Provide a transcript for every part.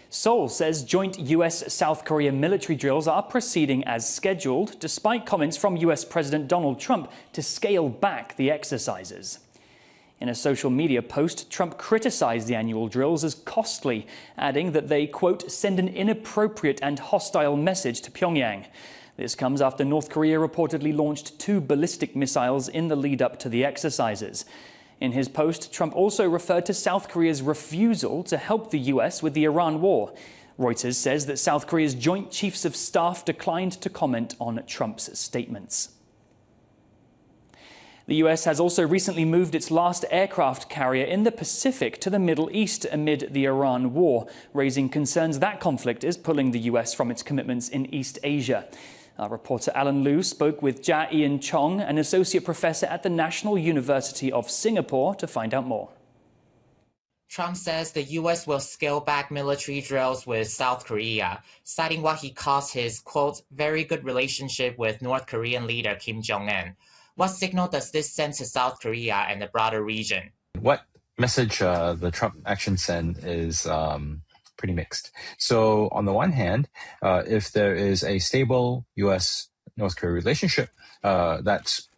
Seoul says joint US-South Korea military drills are proceeding as scheduled, despite comments from US President Donald Trump to scale back the exercises. In a social media post, Trump criticized the annual drills as costly, adding that they, quote, send an inappropriate and hostile message to Pyongyang. This comes after North Korea reportedly launched 2 ballistic missiles in the lead-up to the exercises. In his post, Trump also referred to South Korea's refusal to help the US with the Iran war. Reuters says that South Korea's Joint Chiefs of Staff declined to comment on Trump's statements. The US has also recently moved its last aircraft carrier in the Pacific to the Middle East amid the Iran war, raising concerns that conflict is pulling the US from its commitments in East Asia. Our reporter Alan Liu spoke with Ja Ian Chong, an associate professor at the National University of Singapore, to find out more. Trump says the U.S. will scale back military drills with South Korea, citing what he calls his, quote, very good relationship with North Korean leader Kim Jong-un. What signal does this send to South Korea and the broader region? What message the Trump action send is pretty mixed. So on the one hand, if there is a stable U.S.-North Korea relationship, that's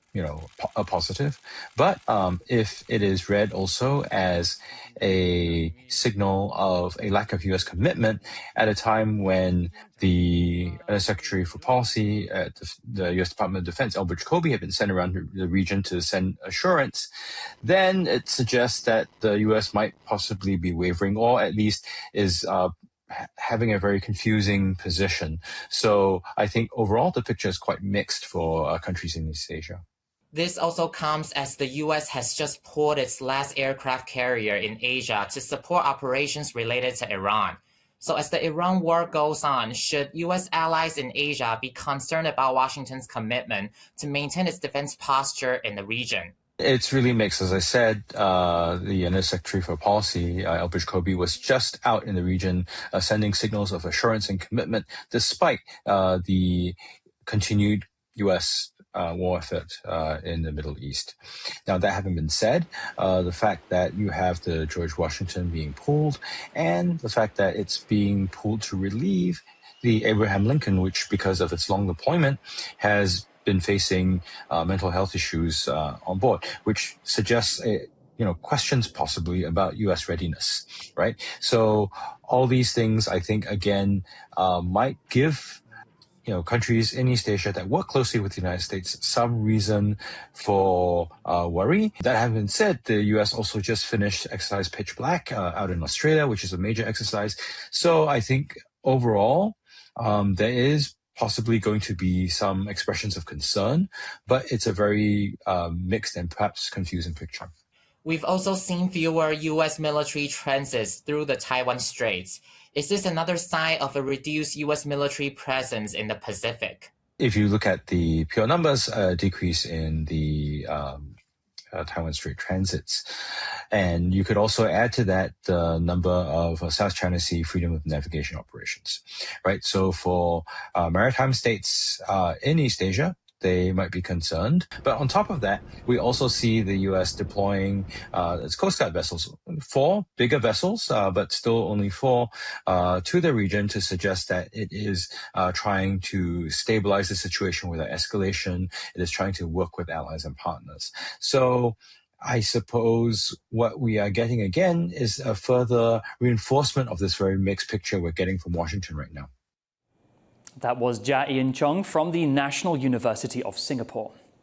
a positive. But if it is read also as a signal of a lack of U.S. commitment at a time when the Secretary for Policy at the U.S. Department of Defense, Albert Jacoby, had been sent around the region to send assurance, then it suggests that the U.S. might possibly be wavering, or at least is having a very confusing position. So I think overall the picture is quite mixed for countries in East Asia. This also comes as the U.S. has just pulled its last aircraft carrier in Asia to support operations related to Iran. So as the Iran war goes on, should U.S. allies in Asia be concerned about Washington's commitment to maintain its defense posture in the region? It's really mixed. As I said, the Secretary for Policy, Albert Jacoby, was just out in the region sending signals of assurance and commitment despite the continued U.S. war effort in the Middle East. Now, that having been said, the fact that you have the George Washington being pulled and the fact that it's being pulled to relieve the Abraham Lincoln, which because of its long deployment has been facing mental health issues on board, which suggests questions possibly about U.S. readiness, right? So all these things, I think, again, might give countries in East Asia that work closely with the United States some reason for worry. That having been said, the U.S. also just finished exercise Pitch Black out in Australia, which is a major exercise. So I think overall, there is possibly going to be some expressions of concern, but it's a very mixed and perhaps confusing picture. We've also seen fewer U.S. military transits through the Taiwan Straits. Is this another sign of a reduced U.S. military presence in the Pacific? If you look at the pure numbers, decrease in the Taiwan Strait transits. And you could also add to that the number of South China Sea freedom of navigation operations, right? So for maritime states in East Asia, they might be concerned. But on top of that, we also see the U.S. deploying its Coast Guard vessels, 4 bigger vessels, but still only 4, to the region to suggest that it is trying to stabilize the situation without escalation. It is trying to work with allies and partners. So I suppose what we are getting again is a further reinforcement of this very mixed picture we're getting from Washington right now. That was Ja Ian Chong from the National University of Singapore.